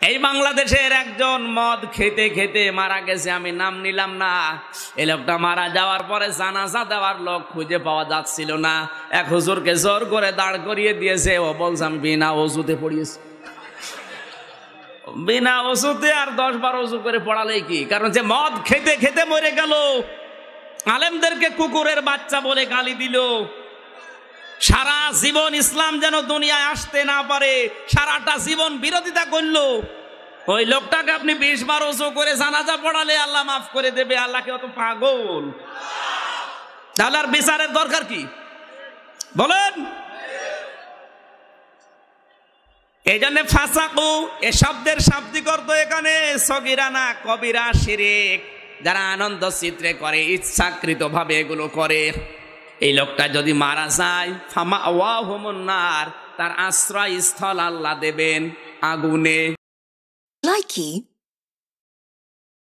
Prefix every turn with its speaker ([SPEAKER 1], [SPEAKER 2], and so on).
[SPEAKER 1] এই বাংলাদেশের একজন মদ খেতে খেতে মারা গেছে, আমি নাম নিলাম না। এই লোকটা মারা যাওয়ার পরে জানাজা দেওয়ার লোক খুঁজে পাওয়া যাচ্ছিল না। এক হুজুরকে জোর করে দাঁড় করিয়ে দিয়েছে। ও বলছে আমি বিনা ওযুতে পড়িয়েছি। বিনা ওযুতে আর 10-12 ওযু করে পড়ালেই কি? কারণ যে মদ খেতে খেতে মরে গেল, আলেমদেরকে কুকুরের বাচ্চা বলে গালি দিল, সারা জীবন ইসলাম যেন দুনিয়ায় আসতে না পারে, সারাটা জীবন বিরোধিতা করলো। ওই লোকটাকে আপনি 20-12 ওযু করে জানাজা পড়ালে আল্লাহ মাফ করে দেবে? আল্লাহকে অত পাগল? তাহলে আর বিচারের দরকার কি বলেন? এই জন্য ফাসাকু এ শব্দের শাব্দিক অর্থ এখানে সগীরা না কবিরা শিরক। যারা আনন্দ চিত্রে করে, ইচ্ছাকৃত ভাবে এগুলো করে, এই লোকটা যদি মারা যায় ফামাওয়াহুমুন নার, তার আশ্রয়স্থল আল্লাহ দেবেন আগুনে।
[SPEAKER 2] Likey